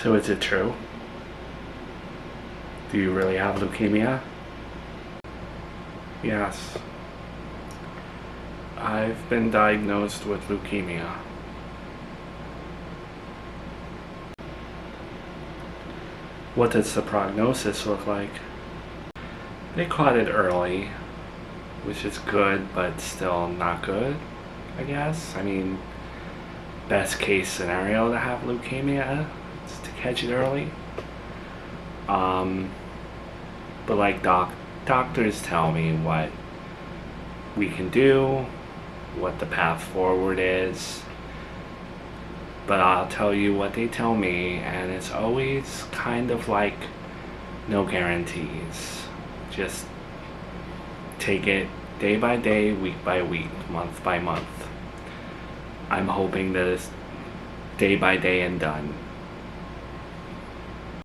So is it true? Do you really have leukemia? Yes. I've been diagnosed with leukemia. What does the prognosis look like? They caught it early, which is good, but still not good, I guess. I mean, best case scenario to have leukemia is to catch it early. But like doctors tell me what we can do, what the path forward is. But I'll tell you what they tell me, and it's always kind of like no guarantees. Just take it day by day, week by week, month by month. I'm hoping that it's day by day and done.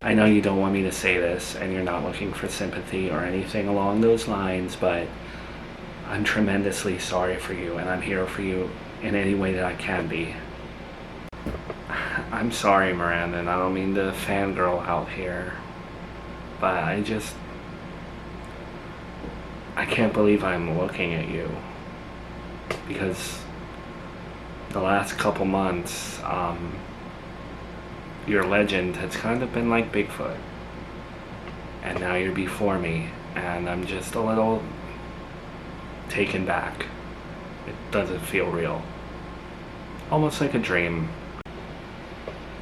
I know you don't want me to say this, and you're not looking for sympathy or anything along those lines, but I'm tremendously sorry for you, and I'm here for you in any way that I can be. I'm sorry, Miranda, and I don't mean to fangirl out here, but I can't believe I'm looking at you, because the last couple months, your legend has kind of been like Bigfoot, and now you're before me, and I'm just a little taken back. It doesn't feel real. Almost like a dream.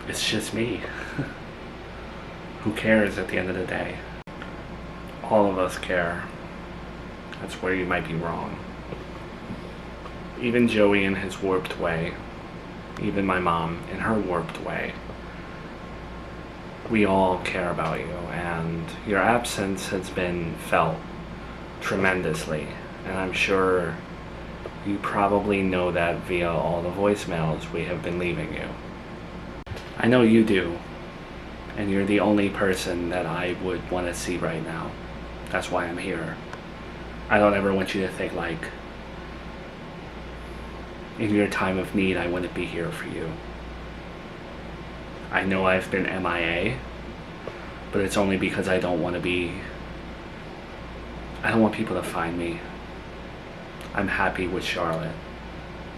It's just me. Who cares at the end of the day? All of us care. That's where you might be wrong. Even Joey in his warped way. Even my mom in her warped way. We all care about you, and your absence has been felt tremendously, and I'm sure you probably know that via all the voicemails we have been leaving you. I know you do, and you're the only person that I would want to see right now. That's why I'm here. I don't ever want you to think like, in your time of need, I wouldn't be here for you. I know I've been MIA, but it's only because I don't want people to find me. I'm happy with Charlotte.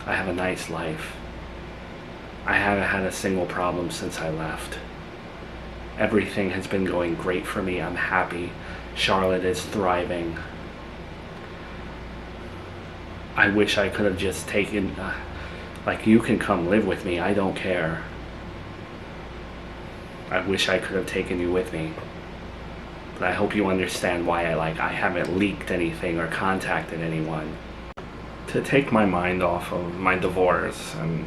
I have a nice life. I haven't had a single problem since I left. Everything has been going great for me. I'm happy. Charlotte is thriving. I wish I could have just taken, you can come live with me, I don't care. I wish I could have taken you with me. But I hope you understand why I haven't leaked anything or contacted anyone. To take my mind off of my divorce and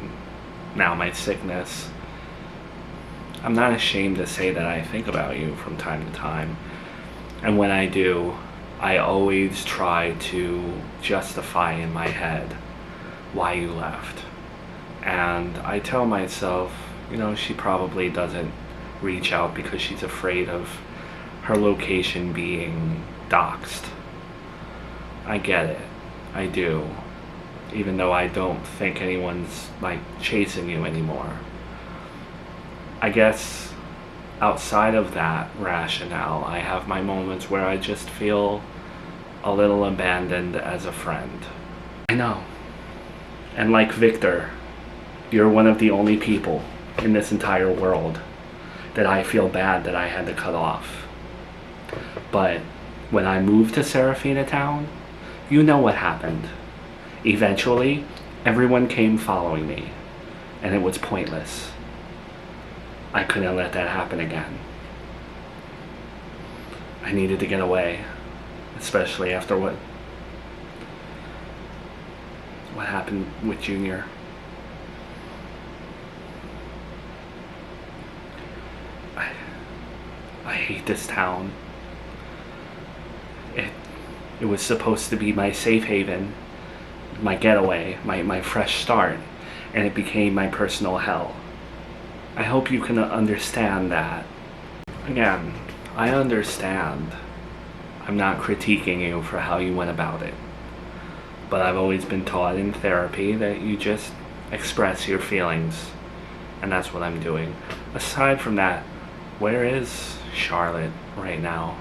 now my sickness, I'm not ashamed to say that I think about you from time to time. And when I do, I always try to justify in my head why you left. And I tell myself, she probably doesn't reach out because she's afraid of her location being doxxed. I get it. I do. Even though I don't think anyone's chasing you anymore. I guess outside of that rationale, I have my moments where I just feel a little abandoned as a friend. I know. And like Victor, you're one of the only people in this entire world that I feel bad that I had to cut off. But when I moved to Serafina Town, you know what happened. Eventually, everyone came following me, and it was pointless. I couldn't let that happen again. I needed to get away, especially after what happened with Junior. I hate this town. It was supposed to be my safe haven, my getaway, my fresh start, and it became my personal hell. I hope you can understand that. Again, I understand. I'm not critiquing you for how you went about it. But I've always been taught in therapy that you just express your feelings, and that's what I'm doing. Aside from that, Where is Charlotte right now?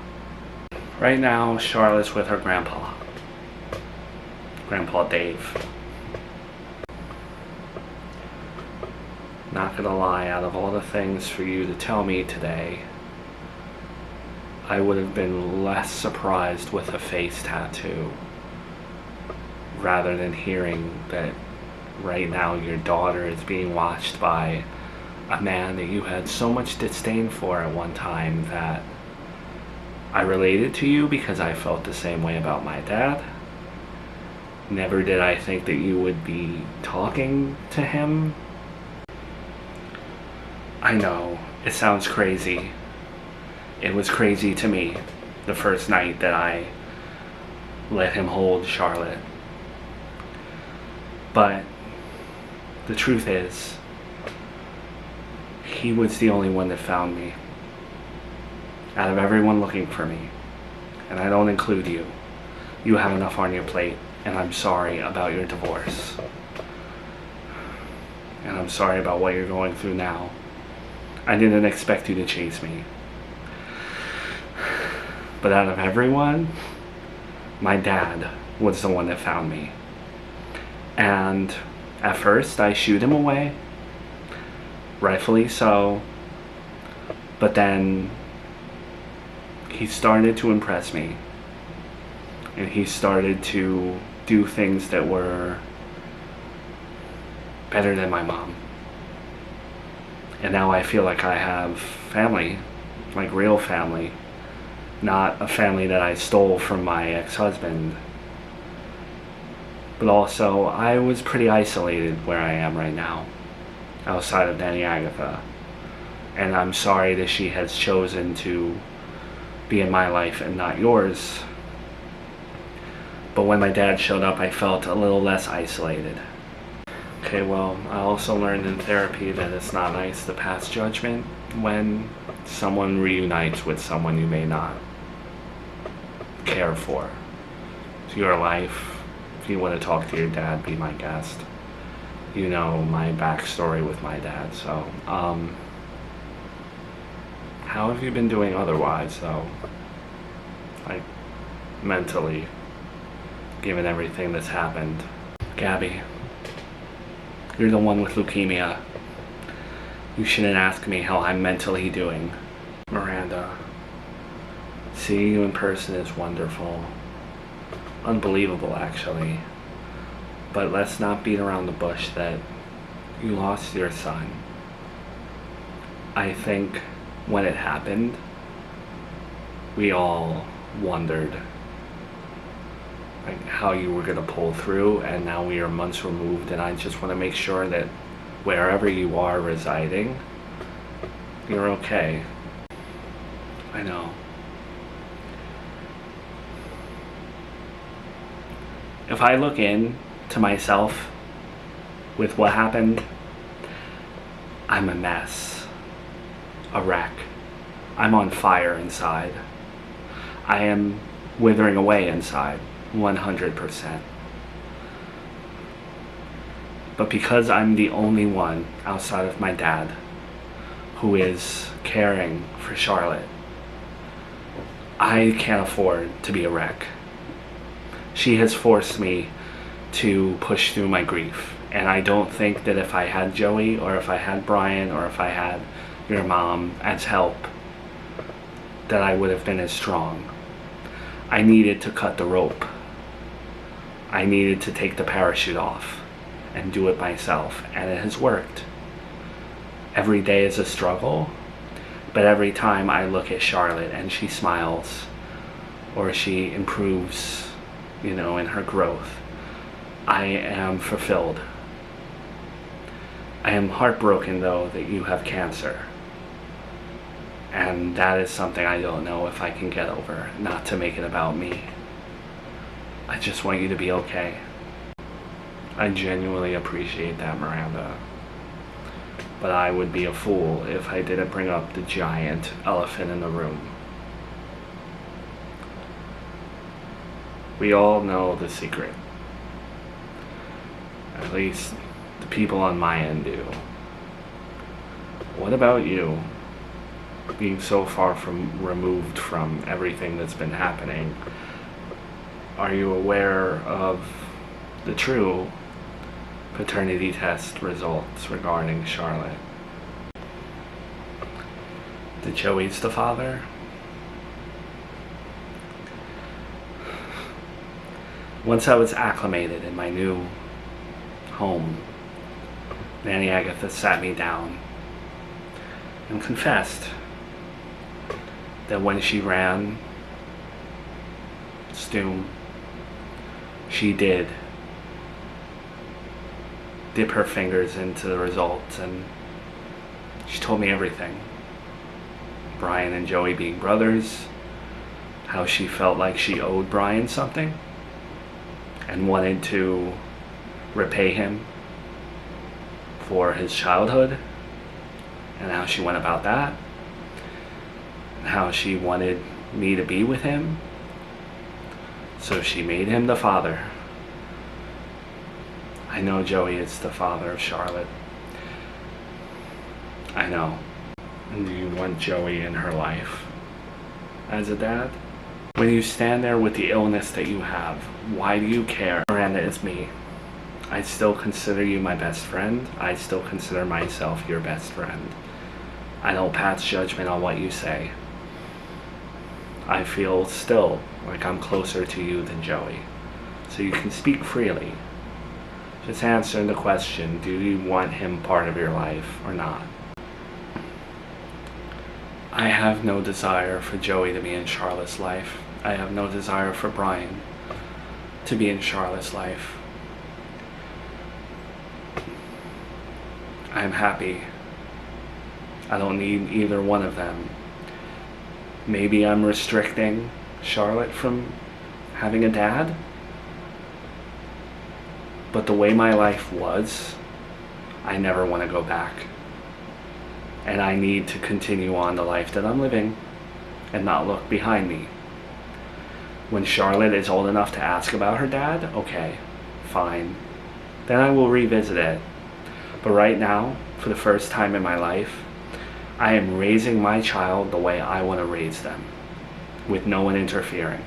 Right now, Charlotte's with her grandpa. Grandpa Dave. Not gonna lie, out of all the things for you to tell me today, I would have been less surprised with a face tattoo rather than hearing that right now your daughter is being watched by a man that you had so much disdain for at one time that I related to you because I felt the same way about my dad. Never did I think that you would be talking to him. I know, it sounds crazy. It was crazy to me the first night that I let him hold Charlotte. But the truth is, he was the only one that found me. Out of everyone looking for me. And I don't include you. You have enough on your plate, and I'm sorry about your divorce. And I'm sorry about what you're going through now. I didn't expect you to chase me. But out of everyone, my dad was the one that found me. And at first I shooed him away, rightfully so, but then he started to impress me, and he started to do things that were better than my mom. And now I feel like I have family, like real family, not a family that I stole from my ex-husband. But also, I was pretty isolated where I am right now, outside of Nanny Agatha. And I'm sorry that she has chosen to be in my life and not yours. But when my dad showed up, I felt a little less isolated. Okay, well, I also learned in therapy that it's not nice to pass judgment when someone reunites with someone you may not care for. It's your life. If you want to talk to your dad, be my guest. You know my backstory with my dad, so how have you been doing otherwise, though? Like, mentally, given everything that's happened. Gabby, you're the one with leukemia. You shouldn't ask me how I'm mentally doing. Miranda, seeing you in person is wonderful. Unbelievable, actually. But let's not beat around the bush that you lost your son. I think when it happened, we all wondered like how you were gonna pull through, and now we are months removed, and I just want to make sure that wherever you are residing, you're okay. I know. If I look in to myself with what happened, I'm a mess, a wreck. I'm on fire inside. I am withering away inside, 100%. But because I'm the only one outside of my dad who is caring for Charlotte, I can't afford to be a wreck. She has forced me to push through my grief. And I don't think that if I had Joey, or if I had Brian, or if I had your mom as help, that I would have been as strong. I needed to cut the rope. I needed to take the parachute off and do it myself. And it has worked. Every day is a struggle, but every time I look at Charlotte and she smiles, or she improves, in her growth, I am fulfilled. I am heartbroken, though, that you have cancer. And that is something I don't know if I can get over, not to make it about me. I just want you to be okay. I genuinely appreciate that, Miranda. But I would be a fool if I didn't bring up the giant elephant in the room. We all know the secret. At least the people on my end do. What about you? being so far removed from everything that's been happening, are you aware of the true paternity test results regarding Charlotte? That Joey's the father? Once I was acclimated in my new home, Nanny Agatha sat me down and confessed that when she ran Stu, she did dip her fingers into the results, and she told me everything. Brian and Joey being brothers, how she felt like she owed Brian something and wanted to repay him for his childhood, and how she went about that, and how she wanted me to be with him, so she made him the father. I know Joey is the father of Charlotte. I know. And do you want Joey in her life as a dad? When you stand there with the illness that you have, why do you care? Miranda, it's me. I still consider you my best friend. I still consider myself your best friend. I don't pass judgment on what you say. I feel still like I'm closer to you than Joey. So you can speak freely. Just answer the question, do you want him part of your life or not? I have no desire for Joey to be in Charlotte's life. I have no desire for Brian to be in Charlotte's life. I'm happy. I don't need either one of them. Maybe I'm restricting Charlotte from having a dad, but the way my life was, I never want to go back. And I need to continue on the life that I'm living and not look behind me. When Charlotte is old enough to ask about her dad, okay, fine. Then I will revisit it. But right now, for the first time in my life, I am raising my child the way I want to raise them, with no one interfering.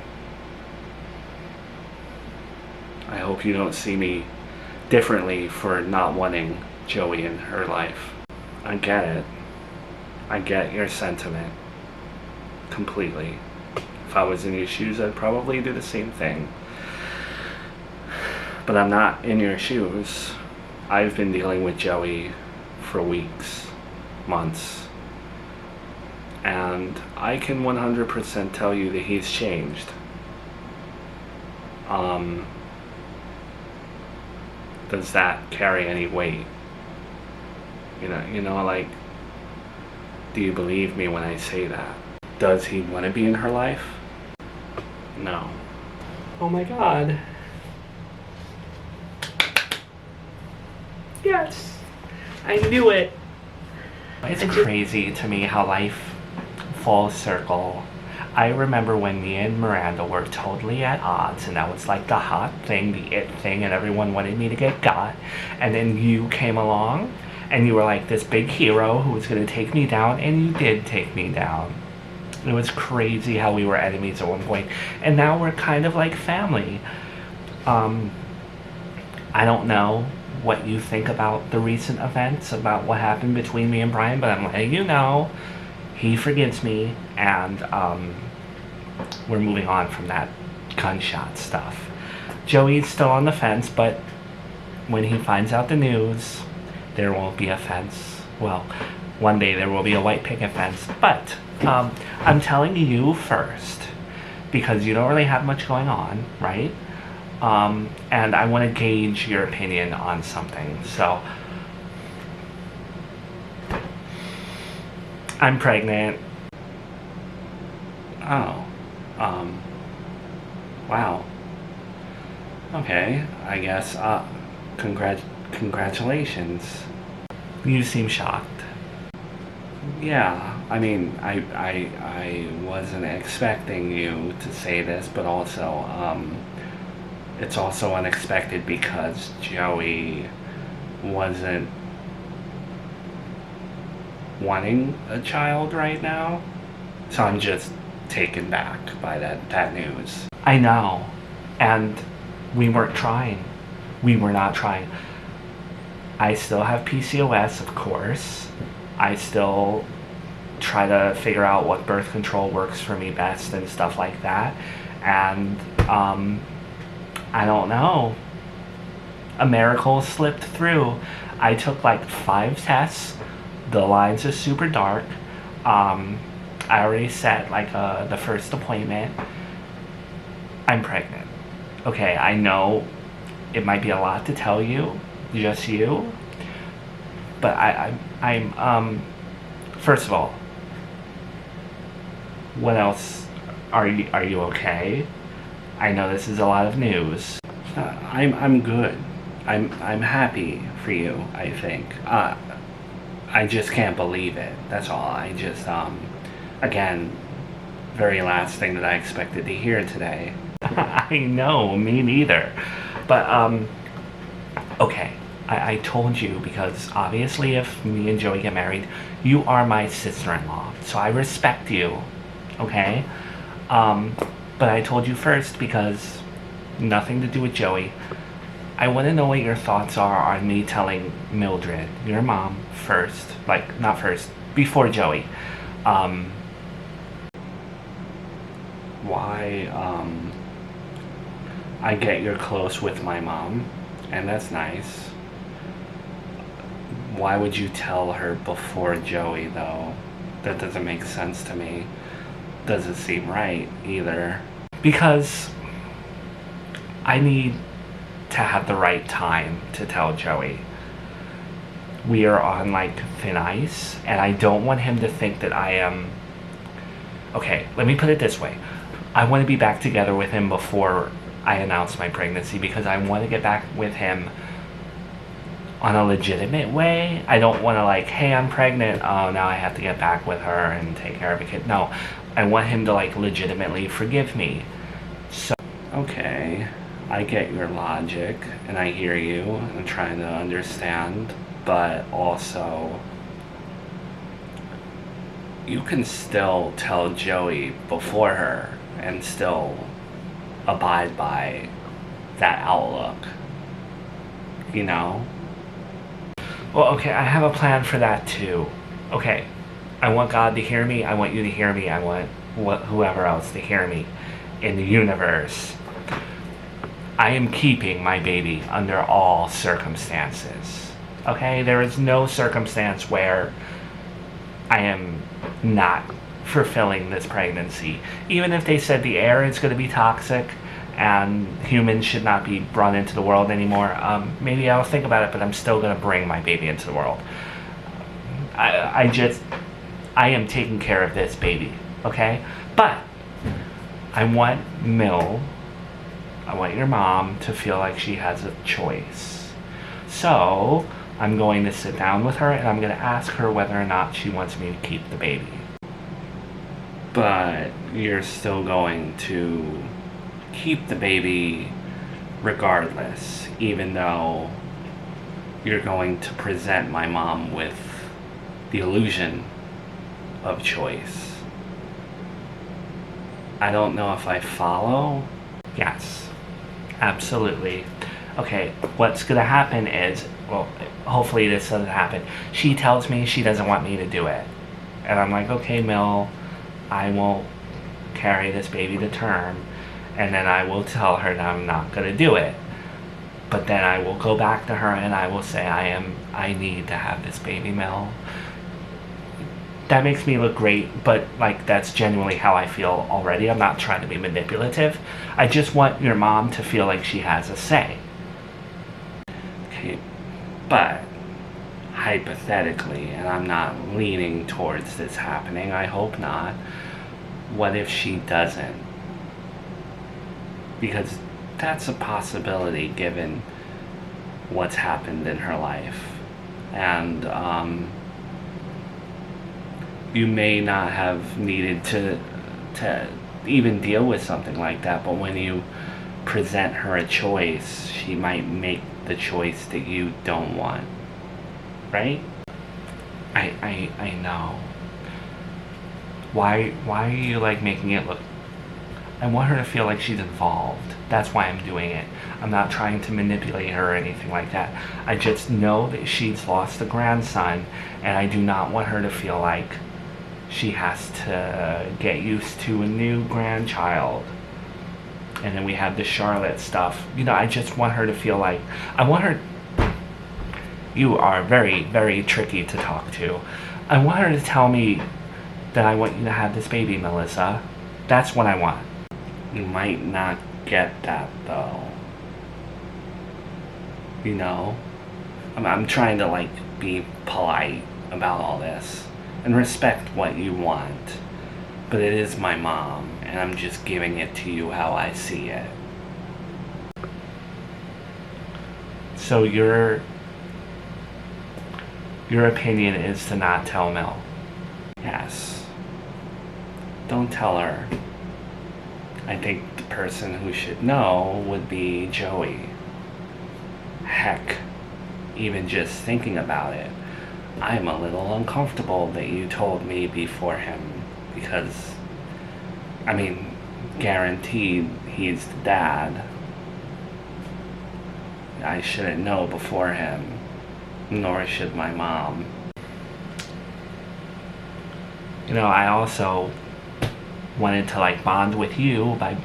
I hope you don't see me differently for not wanting Joey in her life. I get it. I get your sentiment completely. If I was in your shoes, I'd probably do the same thing. But I'm not in your shoes. I've been dealing with Joey for weeks, months, and I can 100% tell you that he's changed. Does that carry any weight? You know, like, do you believe me when I say that? Does he want to be in her life? No. Oh my God. Yes, I knew it. It's crazy to me how life falls circle. I remember when me and Miranda were totally at odds, and that was like the hot thing, the it thing, and everyone wanted me to get got. And then you came along, and you were like this big hero who was going to take me down, and you did take me down. It was crazy how we were enemies at one point, and now we're kind of like family. I don't know what you think about the recent events, about what happened between me and Brian, but I'm letting you know he forgives me, and we're moving on from that gunshot stuff. Joey's still on the fence, but when he finds out the news, there won't be a fence. Well, one day there will be a white picket fence, but I'm telling you first because you don't really have much going on, right? And I want to gauge your opinion on something. So, I'm pregnant. Oh. Wow. Okay, I guess, congratulations. You seem shocked. Yeah, I mean, I wasn't expecting you to say this, but also, it's also unexpected because Joey wasn't wanting a child right now. So I'm just taken back by that news. I know. And we weren't trying. We were not trying. I still have PCOS, of course. I still try to figure out what birth control works for me best and stuff like that. And I don't know. A miracle slipped through. I took like 5 tests. The lines are super dark. I already set like the first appointment. I'm pregnant. Okay, I know it might be a lot to tell you, just you, but I'm first of all, what else? Are you okay? I know this is a lot of news. I'm good. I'm happy for you, I think. I just can't believe it. That's all. I just again, very last thing that I expected to hear today. I know, me neither. But okay. I told you because obviously if me and Joey get married, you are my sister-in-law. So I respect you. Okay? But I told you first because nothing to do with Joey. I want to know what your thoughts are on me telling Mildred, your mom, first. Like, not first, before Joey. Why, I get you're close with my mom, and that's nice. Why would you tell her before Joey, though? That doesn't make sense to me. Doesn't seem right, either. Because I need to have the right time to tell Joey. We are on, like, thin ice, and I don't want him to think that I am... Okay, let me put it this way. I want to be back together with him before I announce my pregnancy because I want to get back with him on a legitimate way. I don't want to like, hey, I'm pregnant. Oh, now I have to get back with her and take care of a kid. No, I want him to like legitimately forgive me. So, okay, I get your logic and I hear you and I'm trying to understand, but also you can still tell Joey before her and still abide by that outlook, you know? Well, okay, I have a plan for that too. Okay, I want God to hear me, I want you to hear me, I want whoever else to hear me in the universe. I am keeping my baby under all circumstances. Okay, there is no circumstance where I am not fulfilling this pregnancy. Even if they said the air is going to be toxic and humans should not be brought into the world anymore, maybe I'll think about it, but I'm still going to bring my baby into the world. I am taking care of this baby, okay? But I want your mom to feel like she has a choice. So I'm going to sit down with her and I'm going to ask her whether or not she wants me to keep the baby. But you're still going to keep the baby regardless, even though you're going to present my mom with the illusion of choice. I don't know if I follow. Yes, absolutely. Okay, what's gonna happen is, well, hopefully this doesn't happen. She tells me she doesn't want me to do it. And I'm like, okay, Mel, I won't carry this baby to term. And then I will tell her that I'm not gonna do it. But then I will go back to her and I will say, I need to have this baby, Mel. That makes me look great, but like that's genuinely how I feel already. I'm not trying to be manipulative. I just want your mom to feel like she has a say. Okay, but hypothetically, and I'm not leaning towards this happening, I hope not, what if she doesn't? Because that's a possibility given what's happened in her life. And you may not have needed to even deal with something like that, but when you present her a choice, she might make the choice that you don't want, right? I know. Why are you like making it look... I want her to feel like she's involved. That's why I'm doing it. I'm not trying to manipulate her or anything like that. I just know that she's lost a grandson, and I do not want her to feel like she has to get used to a new grandchild. And then we have the Charlotte stuff. You know, I just want her to feel like... I want her... You are very, very tricky to talk to. I want her to tell me that I want you to have this baby, Melissa. That's what I want. You might not get that, though. You know? I'm trying to, like, be polite about all this and respect what you want. But it is my mom, and I'm just giving it to you how I see it. So your opinion is to not tell Mel? Yes. Don't tell her. I think the person who should know would be Joey. Heck, even just thinking about it, I'm a little uncomfortable that you told me before him, because, I mean, guaranteed he's the dad. I shouldn't know before him, nor should my mom. You know, I also wanted to like bond with you by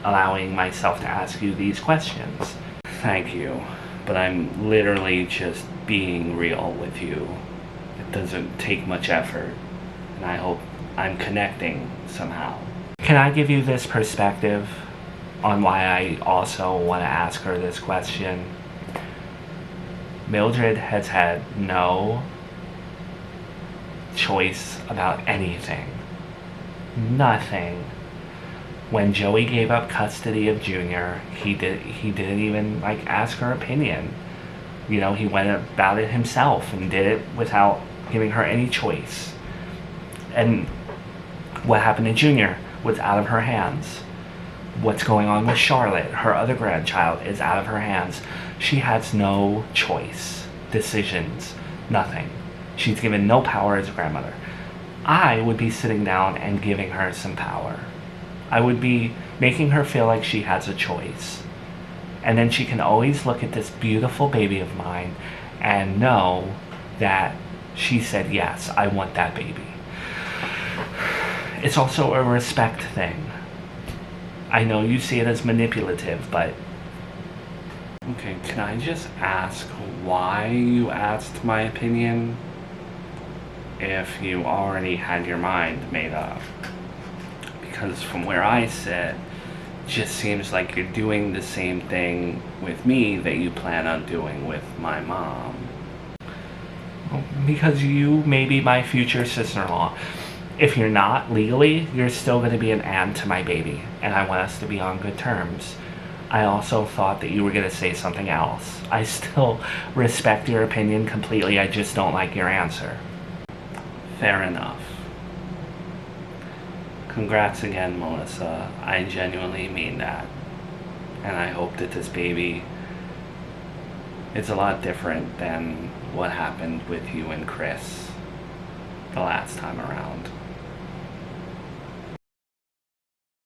allowing myself to ask you these questions. Thank you, but I'm literally just being real with you. It doesn't take much effort, and I hope I'm connecting somehow. Can I give you this perspective on why I also want to ask her this question? Mildred has had no choice about anything. Nothing. When Joey gave up custody of Junior, he didn't even like ask her opinion. You know, he went about it himself and did it without giving her any choice. And what happened to Junior was out of her hands. What's going on with Charlotte, her other grandchild, is out of her hands. She has no choice, decisions, nothing. She's given no power as a grandmother. I would be sitting down and giving her some power. I would be making her feel like she has a choice. And then she can always look at this beautiful baby of mine and know that she said, yes, I want that baby. It's also a respect thing. I know you see it as manipulative, but... Okay, can I just ask why you asked my opinion if you already had your mind made up? Because from where I sit, it just seems like you're doing the same thing with me that you plan on doing with my mom. Well, because you may be my future sister-in-law. If you're not legally, you're still going to be an aunt to my baby, and I want us to be on good terms. I also thought that you were going to say something else. I still respect your opinion completely, I just don't like your answer. Fair enough. Congrats again, Melissa. I genuinely mean that. And I hope that this baby is a lot different than what happened with you and Chris the last time around.